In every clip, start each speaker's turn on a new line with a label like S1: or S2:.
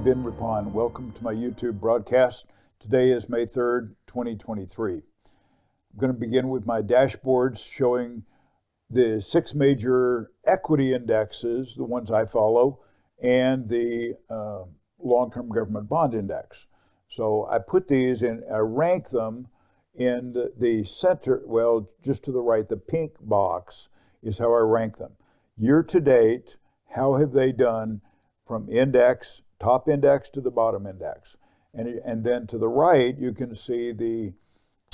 S1: Ben Reppond. Welcome to my YouTube broadcast. Today is May 3rd, 2023. I'm going to begin with my dashboards showing the 6 major equity indexes, the ones I follow, and the long-term government bond index. So I put these in, I rank them in the center, well, just to the right, the pink box is how I rank them. Year to date, how have they done from index, top index to the bottom index? And then to the right, you can see they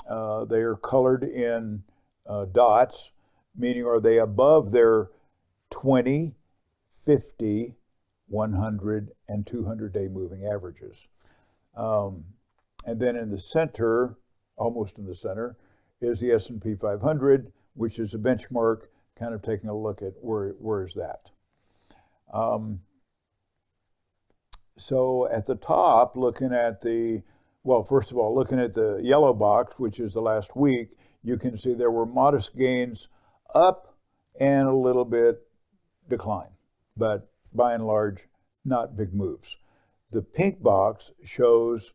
S1: are colored in dots, meaning are they above their 20, 50, 100, and 200-day moving averages. And then in the center, almost in the center, is the S&P 500, which is a benchmark, kind of taking a look at where is that. So at the top, looking at the, well, first of all, looking at the yellow box, which is the last week, you can see there were modest gains up and a little bit decline, but by and large, not big moves. The pink box shows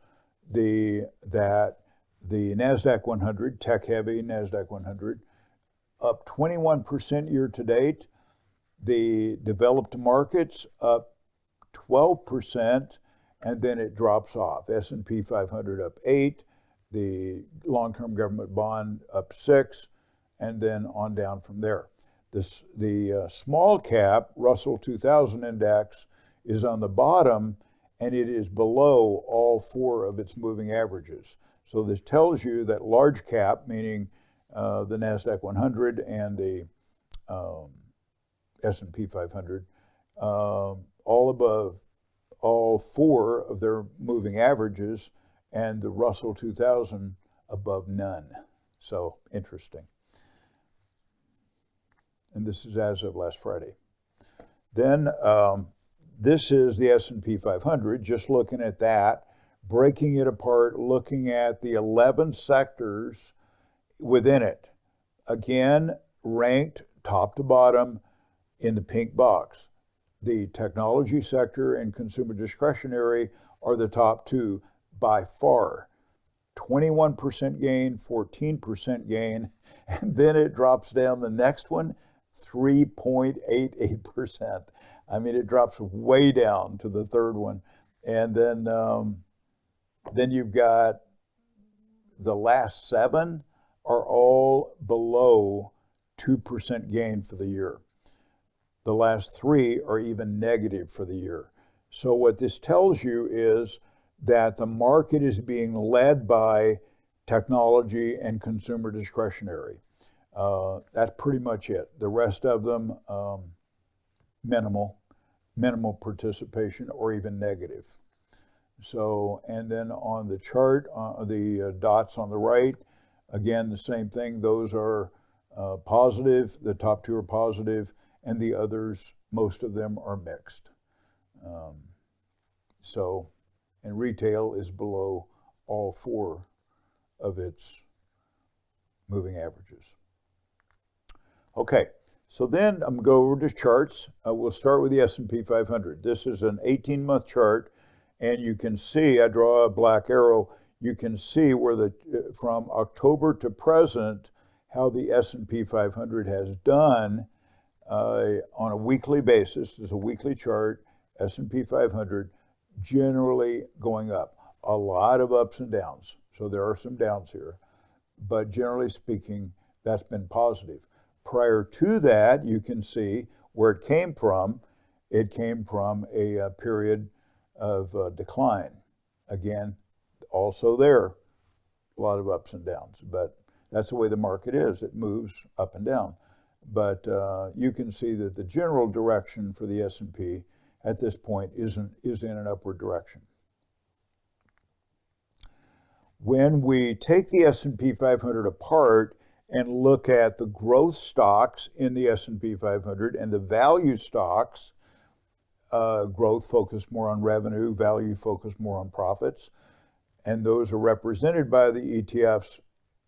S1: that the NASDAQ 100, tech-heavy NASDAQ 100, up 21% year to date. The developed markets up 12%, and then it drops off. S&P 500 up 8, the long-term government bond up 6, and then on down from there. The small cap Russell 2000 index is on the bottom, and it is below all 4 of its moving averages. So this tells you that large cap, meaning the NASDAQ 100 and the S&P 500, all above all 4 of their moving averages, and the Russell 2000 above none. So interesting. And this is as of last Friday. Then this is the S&P 500, just looking at that, breaking it apart, looking at the 11 sectors within it. Again, ranked top to bottom in the pink box. The technology sector and consumer discretionary are the top 2 by far. 21% gain, 14% gain, and then it drops down. The next one, 3.88%. I mean, it drops way down to the third one. And then you've got the last 7 are all below 2% gain for the year. The last 3 are even negative for the year. So what this tells you is that the market is being led by technology and consumer discretionary. That's pretty much it. The rest of them, minimal participation or even negative. So, and then on the chart, the dots on the right, again, the same thing. Those are positive. The top 2 are positive, and the others, most of them are mixed. And retail is below all 4 of its moving averages. Okay, so then I'm going to go over to charts. We'll start with the S&P 500. This is an 18-month chart, and you can see, I draw a black arrow, you can see where from October to present, how the S&P 500 has done on a weekly basis. It's a weekly chart, S&P 500, generally going up. A lot of ups and downs. So there are some downs here. But generally speaking, that's been positive. Prior to that, you can see where it came from. It came from a period of decline. Again, also there, a lot of ups and downs. But that's the way the market is. It moves up and down. But you can see that the general direction for the S&P at this point is in an upward direction. When we take the S&P 500 apart and look at the growth stocks in the S&P 500 and the value stocks, growth focused more on revenue, value focused more on profits, and those are represented by the ETFs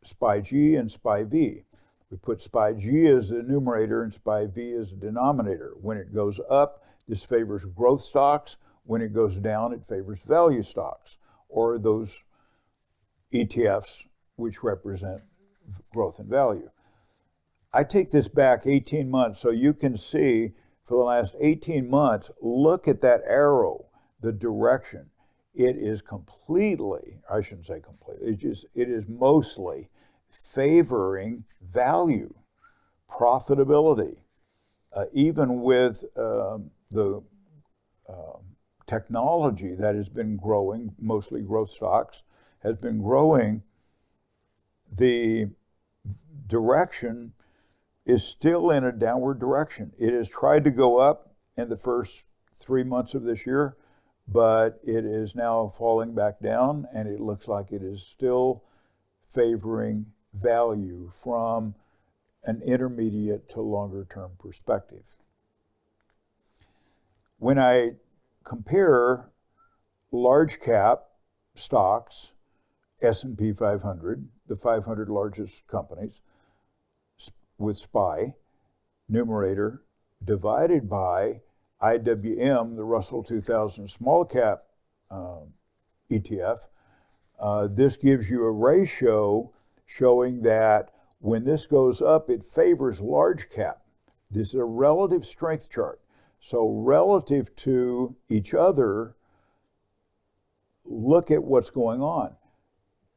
S1: SPY-G and SPY-V. We put SPY-G as the numerator and SPY-V as the denominator. When it goes up, this favors growth stocks. When it goes down, it favors value stocks or those ETFs which represent growth and value. I take this back 18 months so you can see for the last 18 months, look at that arrow, the direction. It is completely, I shouldn't say completely, it is mostly favoring value, profitability. Even with the technology that has been growing, mostly growth stocks, has been growing, the direction is still in a downward direction. It has tried to go up in the first 3 months of this year, but it is now falling back down, and it looks like it is still favoring value from an intermediate to longer term perspective. When I compare large cap stocks, S&P 500, the 500 largest companies, with SPY, numerator, divided by IWM, the Russell 2000 small cap ETF, this gives you a ratio showing that when this goes up, it favors large cap. This is a relative strength chart. So relative to each other, look at what's going on.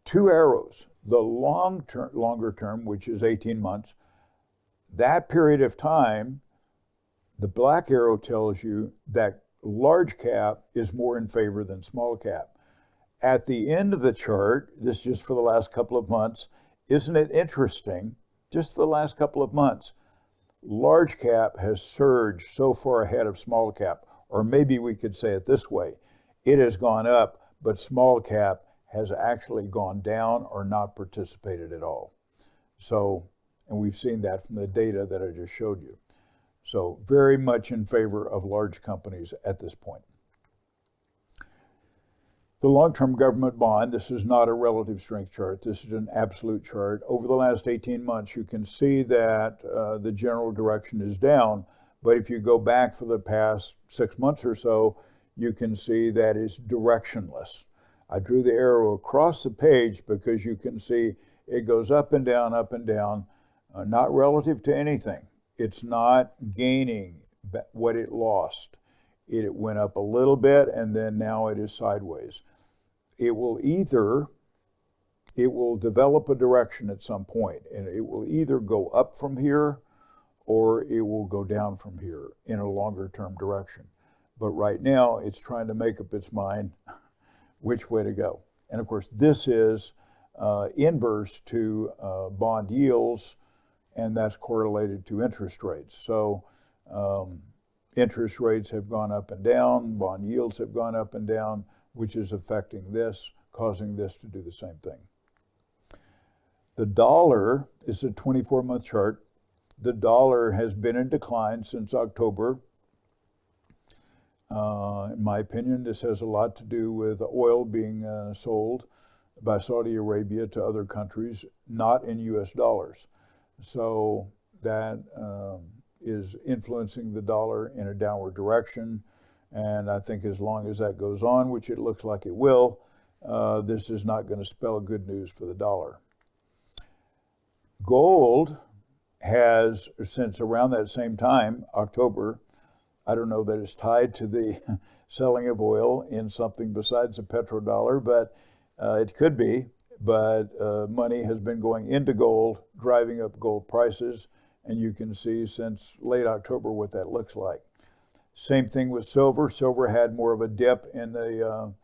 S1: Two arrows, the longer term, which is 18 months, that period of time, the black arrow tells you that large cap is more in favor than small cap. At the end of the chart, this is just for the last couple of months, isn't it interesting? Just for the last couple of months, large cap has surged so far ahead of small cap, or maybe we could say it this way, it has gone up, but small cap has actually gone down or not participated at all. So, and we've seen that from the data that I just showed you. So very much in favor of large companies at this point. The long-term government bond, this is not a relative strength chart, this is an absolute chart. Over the last 18 months, you can see that the general direction is down, but if you go back for the past 6 months or so, you can see that it's directionless. I drew the arrow across the page because you can see it goes up and down, not relative to anything. It's not gaining what it lost. It went up a little bit and then now it is sideways. It will develop a direction at some point, and it will either go up from here or it will go down from here in a longer term direction. But right now it's trying to make up its mind which way to go. And of course, this is inverse to bond yields, and that's correlated to interest rates. So interest rates have gone up and down, bond yields have gone up and down, which is affecting this, causing this to do the same thing. The dollar is a 24-month chart. The dollar has been in decline since October. In my opinion, this has a lot to do with oil being sold by Saudi Arabia to other countries, not in US dollars. So that is influencing the dollar in a downward direction. And I think as long as that goes on, which it looks like it will, this is not going to spell good news for the dollar. Gold has, since around that same time, October, I don't know that it's tied to the selling of oil in something besides the petrodollar, but it could be. But money has been going into gold, driving up gold prices, and you can see since late October what that looks like. Same thing with silver. Silver had more of a dip in the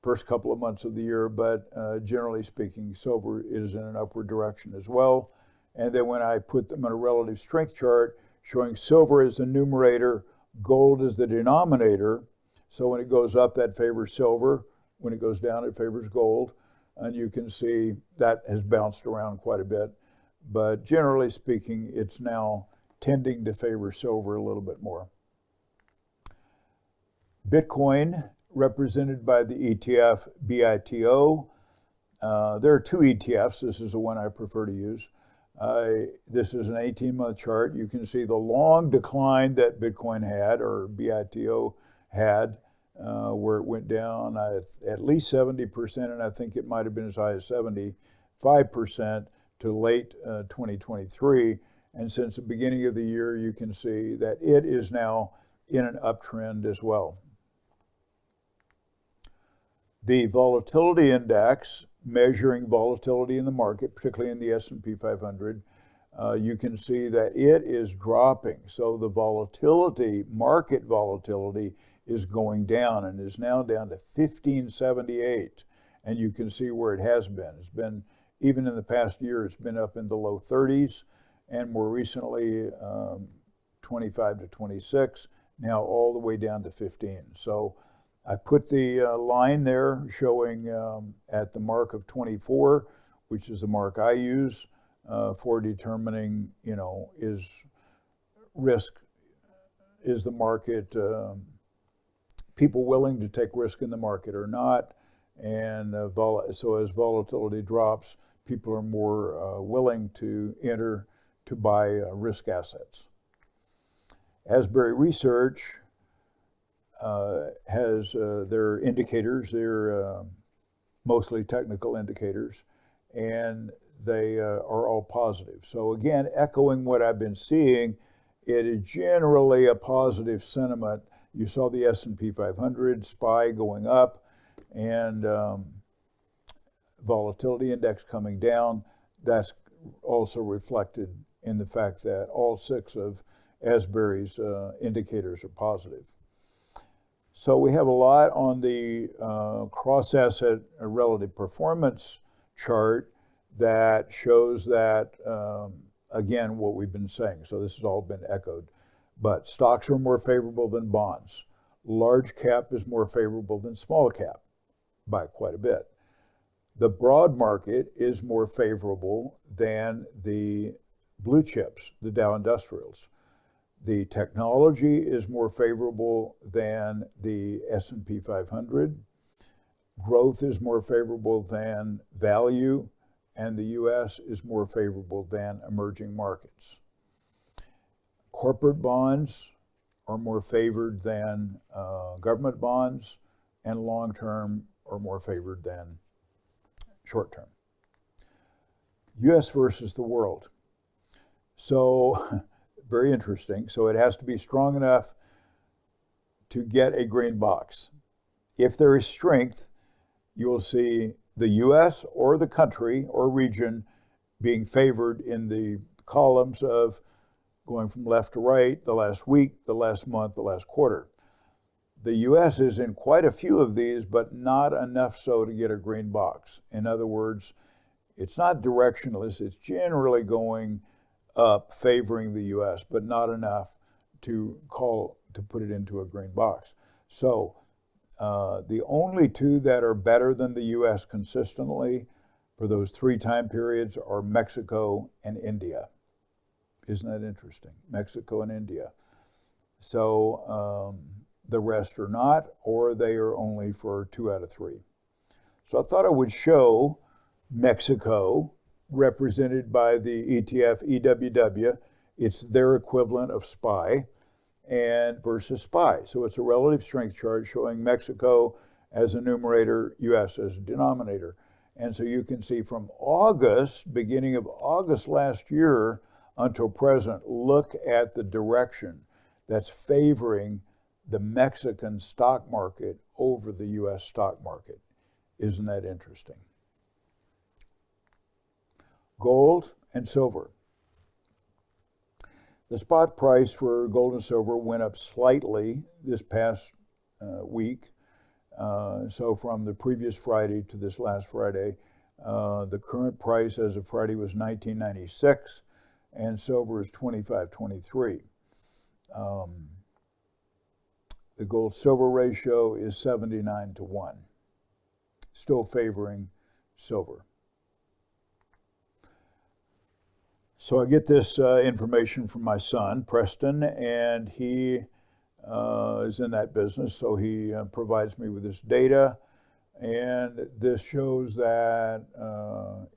S1: first couple of months of the year, but generally speaking, silver is in an upward direction as well. And then when I put them in a relative strength chart, showing silver as the numerator, gold is the denominator. So when it goes up, that favors silver. When it goes down, it favors gold. And you can see that has bounced around quite a bit. But generally speaking, it's now tending to favor silver a little bit more. Bitcoin, represented by the ETF BITO. There are two ETFs. This is the one I prefer to use. This is an 18-month chart. You can see the long decline that Bitcoin had, or BITO had, where it went down at least 70%, and I think it might have been as high as 75% to late 2023. And since the beginning of the year, you can see that it is now in an uptrend as well. The volatility index, measuring volatility in the market, particularly in the S&P 500, you can see that it is dropping. So the volatility, market volatility, is going down and is now down to 1578. And you can see where it has been. It's been, even in the past year, it's been up in the low 30s, and more recently 25 to 26, now all the way down to 15. So I put the line there showing at the mark of 24, which is the mark I use for determining, is the market, people willing to take risk in the market or not. And so as volatility drops, people are more willing to enter to buy risk assets. Asbury Research has their indicators. They're mostly technical indicators, and they are all positive. So again, echoing what I've been seeing, it is generally a positive sentiment. You saw the S&P 500 SPY going up, and volatility index coming down. That's also reflected in the fact that all 6 of Asbury's indicators are positive. So we have a lot on the cross-asset relative performance chart that shows that, again, what we've been saying. So this has all been echoed. But stocks are more favorable than bonds. Large cap is more favorable than small cap by quite a bit. The broad market is more favorable than the blue chips, the Dow Industrials. The technology is more favorable than the S&P 500. Growth is more favorable than value, and the U.S. is more favorable than emerging markets. Corporate bonds are more favored than government bonds, and long-term are more favored than short-term. U.S. versus the world. So very interesting. So it has to be strong enough to get a green box. If there is strength, you will see the U.S. or the country or region being favored in the columns of going from left to right, the last week, the last month, the last quarter. The U.S. is in quite a few of these, but not enough so to get a green box. In other words, it's not directionless. It's generally going up, favoring the U.S., but not enough to put it into a green box. So the only 2 that are better than the U.S. consistently for those 3 time periods are Mexico and India. Isn't that interesting? Mexico and India. So the rest are not, or they are only for 2 out of 3. So I thought I would show Mexico, represented by the ETF EWW. It's their equivalent of SPY and versus SPY. So it's a relative strength chart showing Mexico as a numerator, US as a denominator. And so you can see from August, beginning of August last year until present, look at the direction that's favoring the Mexican stock market over the US stock market. Isn't that interesting? Gold and silver. The spot price for gold and silver went up slightly this past week. So from the previous Friday to this last Friday, the current price as of Friday was $19.96, and silver is $25.23. The gold-silver ratio is 79 to 1, still favoring silver. So I get this information from my son, Preston, and he is in that business, so he provides me with this data. And this shows that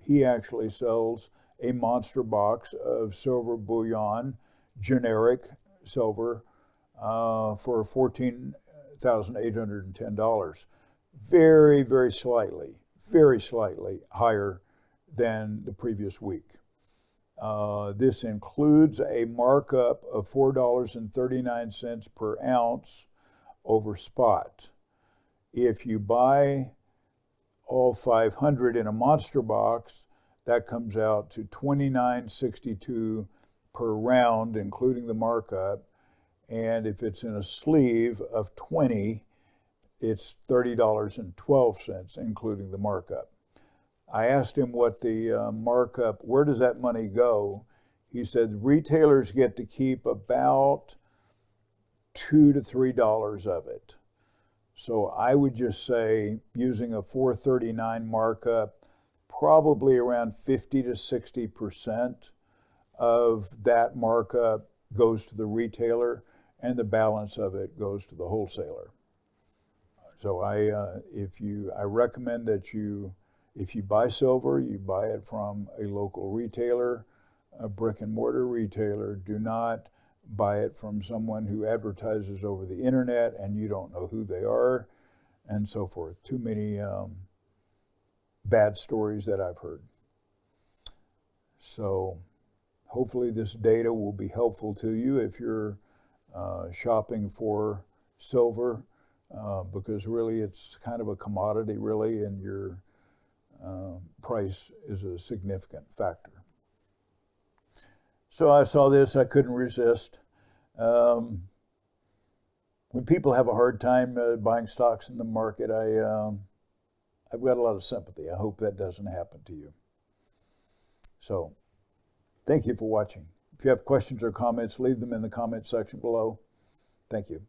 S1: he actually sells a monster box of silver bullion, generic silver, for $1,810. Very, very slightly higher than the previous week. This includes a markup of $4.39 per ounce over spot. If you buy all 500 in a monster box, that comes out to $29.62 per round, including the markup. And if it's in a sleeve of 20, it's $30.12, including the markup. I asked him what the markup, where does that money go? He said retailers get to keep about $2 to $3 of it. So I would just say, using a $4.39 markup, probably around 50 to 60% of that markup goes to the retailer, and the balance of it goes to the wholesaler. So I recommend that if you buy silver, you buy it from a local retailer, a brick and mortar retailer. Do not buy it from someone who advertises over the internet and you don't know who they are, and so forth. Too many bad stories that I've heard. So hopefully this data will be helpful to you if you're shopping for silver, because really it's kind of a commodity, really, and your price is a significant factor. So I saw this, I couldn't resist. When people have a hard time buying stocks in the market, I've got a lot of sympathy. I hope that doesn't happen to you. So thank you for watching. If you have questions or comments, leave them in the comment section below. Thank you.